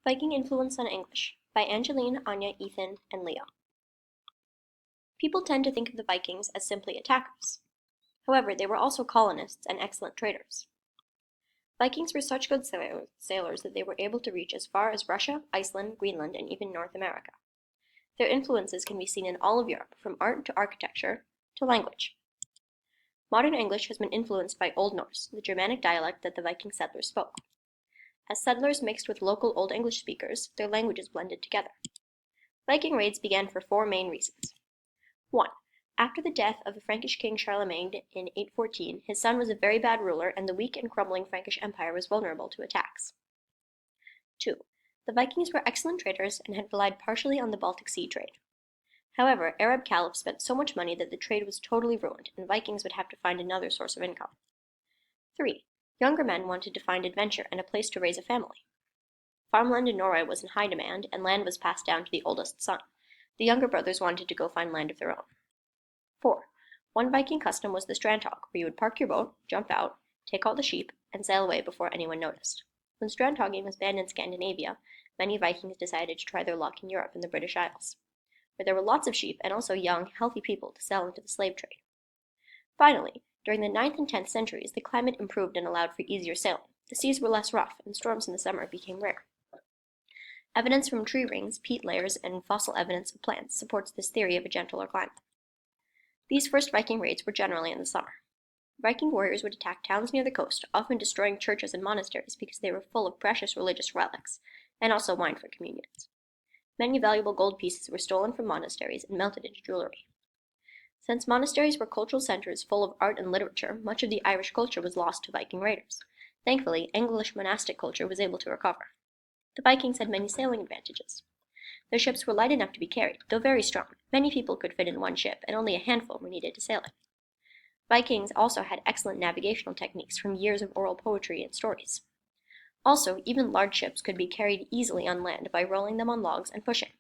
Viking Influence on English by Angeline, Anya, Ethan, and Leo. People tend to think of the Vikings as simply attackers. However, they were also colonists and excellent traders. Vikings were such good sailors that they were able to reach as far as Russia, Iceland, Greenland, and even North America. Their influences can be seen in all of Europe, from art to architecture to language. Modern English has been influenced by Old Norse, the Germanic dialect that the Viking settlers spoke. As settlers mixed with local Old English speakers, their languages blended together. Viking raids began for four main reasons. 1. After the death of the Frankish king Charlemagne in 814, his son was a very bad ruler, and the weak and crumbling Frankish Empire was vulnerable to attacks. 2. The Vikings were excellent traders and had relied partially on the Baltic Sea trade. However, Arab caliphs spent so much money that the trade was totally ruined, and Vikings would have to find another source of income. 3. Younger men wanted to find adventure and a place to raise a family. Farmland in Norway was in high demand, and land was passed down to the oldest son. The younger brothers wanted to go find land of their own. 4. One Viking custom was the strandhog, where you would park your boat, jump out, take all the sheep, and sail away before anyone noticed. When strandhogging was banned in Scandinavia, many Vikings decided to try their luck in Europe and the British Isles, where there were lots of sheep and also young, healthy people to sell into the slave trade. Finally, during the 9th and 10th centuries, the climate improved and allowed for easier sailing. The seas were less rough, and storms in the summer became rare. Evidence from tree rings, peat layers, and fossil evidence of plants supports this theory of a gentler climate. These first Viking raids were generally in the summer. Viking warriors would attack towns near the coast, often destroying churches and monasteries because they were full of precious religious relics, and also wine for communions. Many valuable gold pieces were stolen from monasteries and melted into jewelry. Since monasteries were cultural centers full of art and literature, much of the Irish culture was lost to Viking raiders. Thankfully, English monastic culture was able to recover. The Vikings had many sailing advantages. Their ships were light enough to be carried, though very strong. Many people could fit in one ship, and only a handful were needed to sail it. Vikings also had excellent navigational techniques from years of oral poetry and stories. Also, even large ships could be carried easily on land by rolling them on logs and pushing.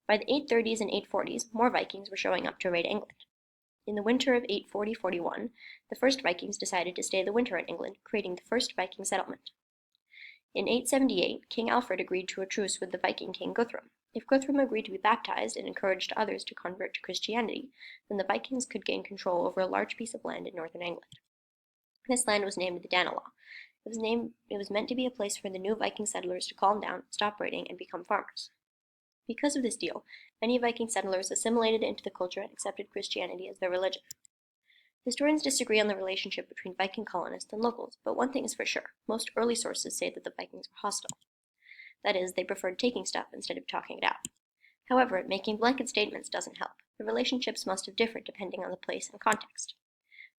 By the 830s and 840s, more Vikings were showing up to raid England. In the winter of 840-41, the first Vikings decided to stay the winter in England, creating the first Viking settlement. In 878, King Alfred agreed to a truce with the Viking king Guthrum. If Guthrum agreed to be baptized and encouraged others to convert to Christianity, then the Vikings could gain control over a large piece of land in northern England. This land was named the Danelaw. It was meant to be a place for the new Viking settlers to calm down, stop raiding, and become farmers. Because of this deal, many Viking settlers assimilated into the culture and accepted Christianity as their religion. Historians disagree on the relationship between Viking colonists and locals, but one thing is for sure: most early sources say that the Vikings were hostile. That is, they preferred taking stuff instead of talking it out. However, making blanket statements doesn't help. The relationships must have differed depending on the place and context.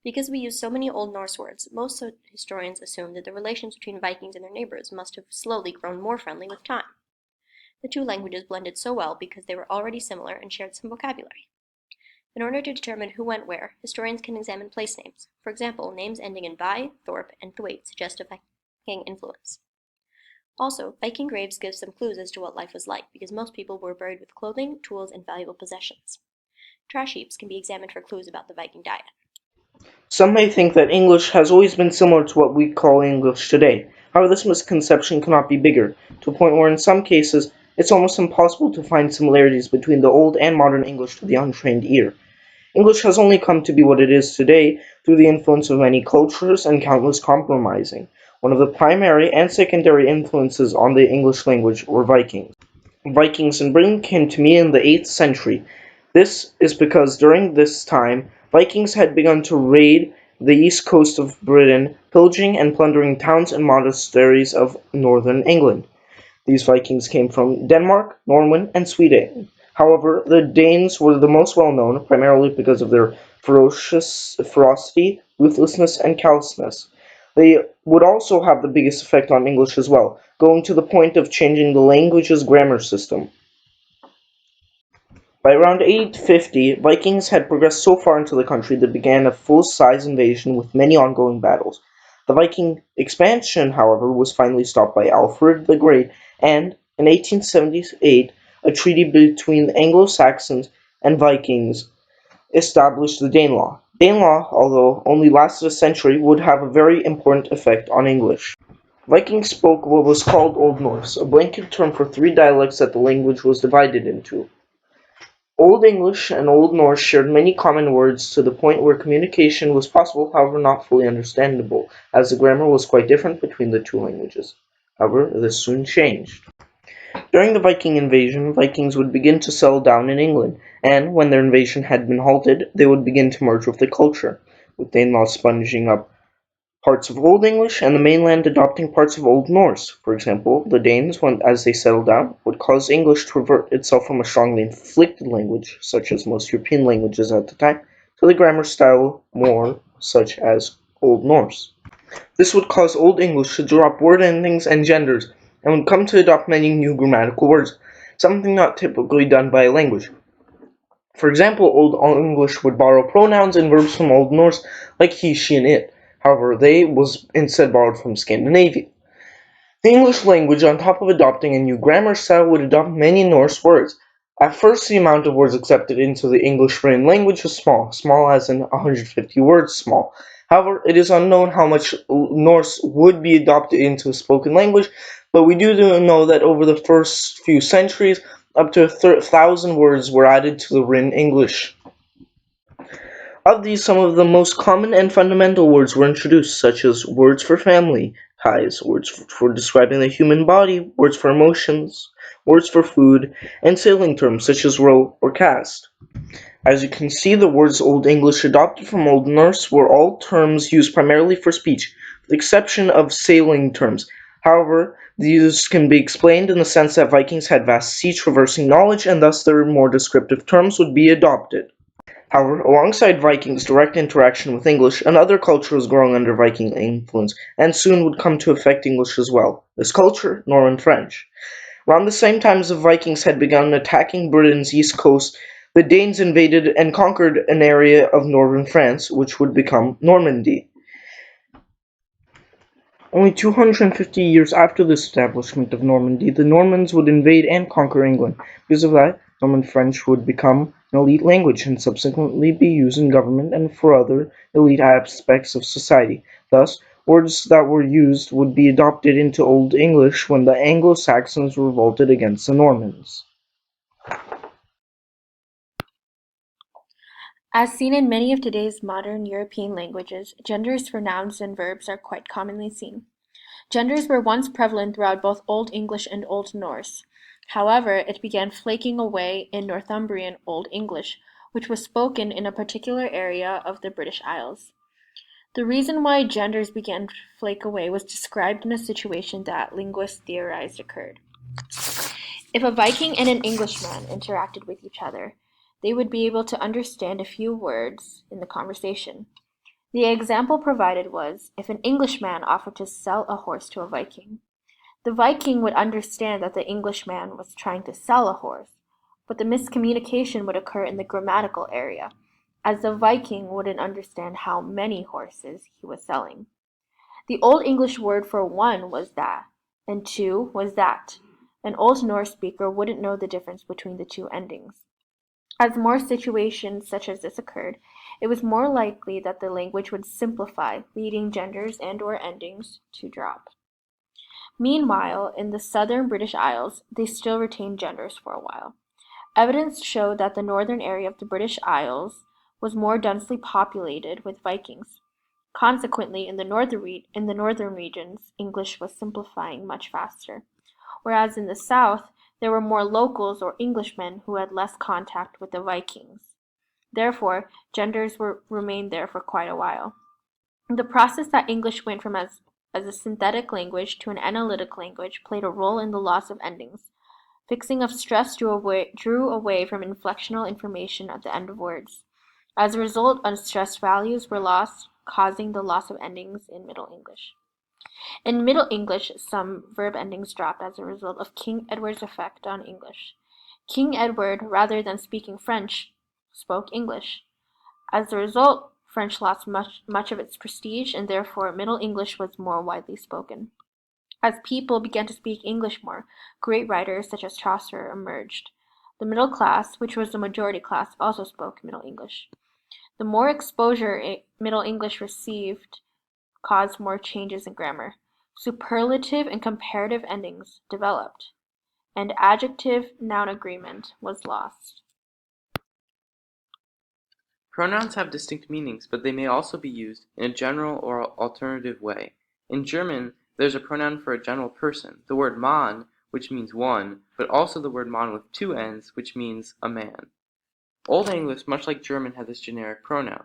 Because we use so many Old Norse words, most historians assume that the relations between Vikings and their neighbors must have slowly grown more friendly with time. The two languages blended so well because they were already similar and shared some vocabulary. In order to determine who went where, historians can examine place names. For example, names ending in by, Thorpe, and Thwaite suggest a Viking influence. Also, Viking graves give some clues as to what life was like, because most people were buried with clothing, tools, and valuable possessions. Trash heaps can be examined for clues about the Viking diet. Some may think that English has always been similar to what we call English today. However, this misconception cannot be bigger, to a point where in some cases it's almost impossible to find similarities between the old and modern English to the untrained ear. English has only come to be what it is today through the influence of many cultures and countless compromising. One of the primary and secondary influences on the English language were Vikings. Vikings in Britain came to be in the 8th century. This is because during this time, Vikings had begun to raid the east coast of Britain, pillaging and plundering towns and monasteries of northern England. These Vikings came from Denmark, Norway, and Sweden. However, the Danes were the most well known, primarily because of their ferocity, ruthlessness, and callousness. They would also have the biggest effect on English as well, going to the point of changing the language's grammar system. By around 850, Vikings had progressed so far into the country that began a full-size invasion with many ongoing battles. The Viking expansion, however, was finally stopped by Alfred the Great, and, in 1878, a treaty between the Anglo-Saxons and Vikings established the Danelaw. Danelaw, although only lasted a century, would have a very important effect on English. Vikings spoke what was called Old Norse, a blanket term for three dialects that the language was divided into. Old English and Old Norse shared many common words to the point where communication was possible, however not fully understandable, as the grammar was quite different between the two languages. However, this soon changed. During the Viking invasion, Vikings would begin to settle down in England, and when their invasion had been halted, they would begin to merge with the culture, with Danelaw sponging up parts of Old English and the mainland adopting parts of Old Norse. For example, the Danes, as they settled down, would cause English to revert itself from a strongly inflected language, such as most European languages at the time, to the grammar style more such as Old Norse. This would cause Old English to drop word endings and genders, and would come to adopt many new grammatical words, something not typically done by a language. For example, Old English would borrow pronouns and verbs from Old Norse like he, she, and it. However, they was instead borrowed from Scandinavian. The English language, on top of adopting a new grammar style, would adopt many Norse words. At first, the amount of words accepted into the English written language was small as in 150 words small. However, it is unknown how much Norse would be adopted into the spoken language, but we do know that over the first few centuries, up to 1,000 words were added to the written English. Of these, some of the most common and fundamental words were introduced, such as words for family ties, words for describing the human body, words for emotions, words for food, and sailing terms such as row or cast. As you can see, the words Old English adopted from Old Norse were all terms used primarily for speech, with the exception of sailing terms. However, these can be explained in the sense that Vikings had vast sea-traversing knowledge, and thus their more descriptive terms would be adopted. However, alongside Vikings' direct interaction with English, another culture was growing under Viking influence, and soon would come to affect English as well. This culture, Norman French. Around the same time as the Vikings had begun attacking Britain's east coast, the Danes invaded and conquered an area of northern France, which would become Normandy. Only 250 years after the establishment of Normandy, the Normans would invade and conquer England. Because of that, Norman French would become an elite language and subsequently be used in government and for other elite aspects of society. Thus, words that were used would be adopted into Old English when the Anglo-Saxons revolted against the Normans. As seen in many of today's modern European languages, genders for nouns and verbs are quite commonly seen. Genders were once prevalent throughout both Old English and Old Norse. However, it began flaking away in Northumbrian Old English, which was spoken in a particular area of the British Isles. The reason why genders began to flake away was described in a situation that linguists theorized occurred. If a Viking and an Englishman interacted with each other, they would be able to understand a few words in the conversation. The example provided was if an Englishman offered to sell a horse to a Viking. The Viking would understand that the Englishman was trying to sell a horse, but the miscommunication would occur in the grammatical area, as the Viking wouldn't understand how many horses he was selling. The Old English word for one was that, and two was that. An Old Norse speaker wouldn't know the difference between the two endings. As more situations such as this occurred, it was more likely that the language would simplify, leading genders and/or endings to drop. Meanwhile, in the southern British Isles, they still retained genders for a while. Evidence showed that the northern area of the British Isles was more densely populated with Vikings. Consequently, in the northern regions, English was simplifying much faster, whereas in the south, there were more locals or Englishmen who had less contact with the Vikings. Therefore, genders remained there for quite a while. The process that English went from as a synthetic language to an analytic language played a role in the loss of endings. Fixing of stress drew away from inflectional information at the end of words. As a result, unstressed values were lost, causing the loss of endings in Middle English. In Middle English, some verb endings dropped as a result of King Edward's effect on English. King Edward, rather than speaking French, spoke English. As a result, French lost much of its prestige, and therefore Middle English was more widely spoken. As people began to speak English more, great writers such as Chaucer emerged. The middle class, which was the majority class, also spoke Middle English. The more exposure Middle English received caused more changes in grammar. Superlative and comparative endings developed, and adjective-noun agreement was lost. Pronouns have distinct meanings, but they may also be used in a general or alternative way. In German, there's a pronoun for a general person, the word Mann, which means one, but also the word Mann with two N's, which means a man. Old English, much like German, had this generic pronoun.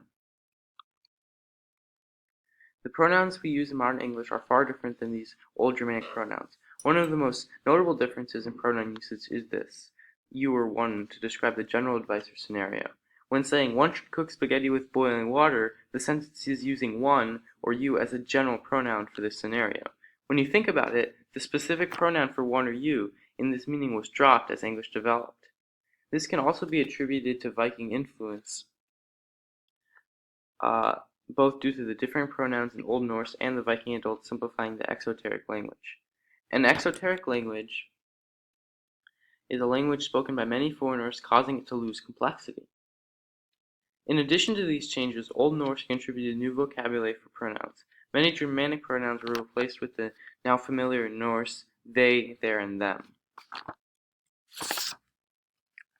The pronouns we use in modern English are far different than these old Germanic pronouns. One of the most notable differences in pronoun usage is this: you or one to describe the general advice or scenario. When saying one should cook spaghetti with boiling water, the sentence is using one or you as a general pronoun for this scenario. When you think about it, the specific pronoun for one or you in this meaning was dropped as English developed. This can also be attributed to Viking influence, both due to the different pronouns in Old Norse and the Viking adults simplifying the exoteric language. An exoteric language is a language spoken by many foreigners, causing it to lose complexity. In addition to these changes, Old Norse contributed new vocabulary for pronouns. Many Germanic pronouns were replaced with the now familiar Norse they, their, and them.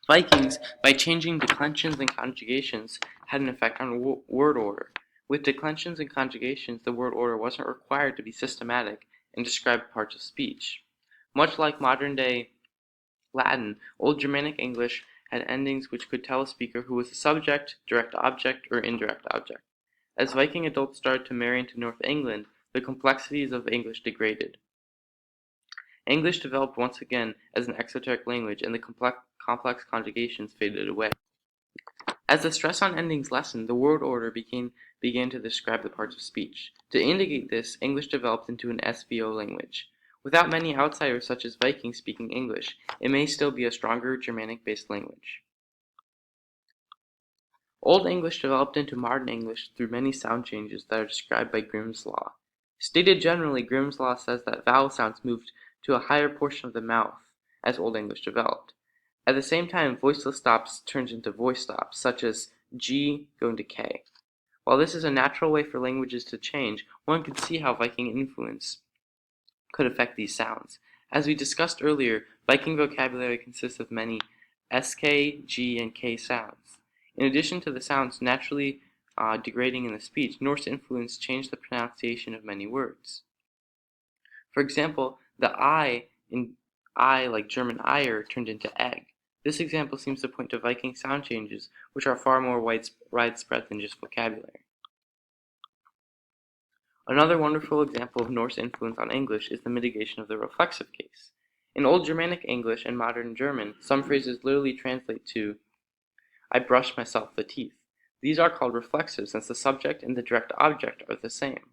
Vikings, by changing declensions and conjugations, had an effect on word order. With declensions and conjugations, the word order wasn't required to be systematic and describe parts of speech. Much like modern-day Latin, Old Germanic English had endings which could tell a speaker who was the subject, direct object, or indirect object. As Viking adults started to marry into North England, the complexities of English degraded. English developed once again as an exoteric language, and the complex conjugations faded away. As the stress on endings lessened, the word order began to describe the parts of speech. To indicate this, English developed into an SVO language. Without many outsiders such as Vikings speaking English, it may still be a stronger Germanic-based language. Old English developed into modern English through many sound changes that are described by Grimm's Law. Stated generally, Grimm's Law says that vowel sounds moved to a higher portion of the mouth as Old English developed. At the same time, voiceless stops turned into voice stops, such as G going to K. While this is a natural way for languages to change, one could see how Viking influence could affect these sounds. As we discussed earlier, Viking vocabulary consists of many SK, G, and K sounds. In addition to the sounds naturally degrading in the speech, Norse influence changed the pronunciation of many words. For example, the I in I, like German Eier, turned into egg. This example seems to point to Viking sound changes, which are far more widespread than just vocabulary. Another wonderful example of Norse influence on English is the mitigation of the reflexive case. In Old Germanic English and Modern German, some phrases literally translate to I brushed myself the teeth. These are called reflexive since the subject and the direct object are the same.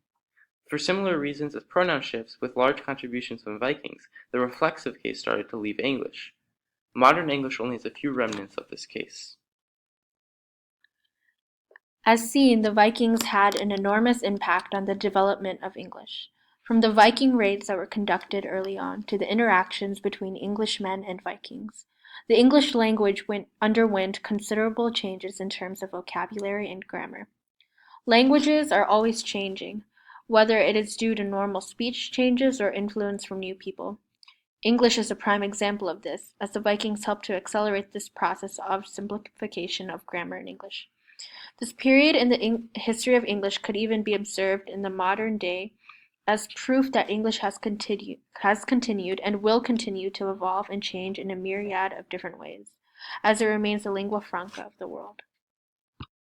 For similar reasons as pronoun shifts, with large contributions from Vikings, the reflexive case started to leave English. Modern English only has a few remnants of this case. As seen, the Vikings had an enormous impact on the development of English. From the Viking raids that were conducted early on to the interactions between Englishmen and Vikings, the English language underwent considerable changes in terms of vocabulary and grammar. Languages are always changing, whether it is due to normal speech changes or influence from new people. English is a prime example of this, as the Vikings helped to accelerate this process of simplification of grammar in English. This period in the history of English could even be observed in the modern day as proof that English has continued and will continue to evolve and change in a myriad of different ways, as it remains the lingua franca of the world.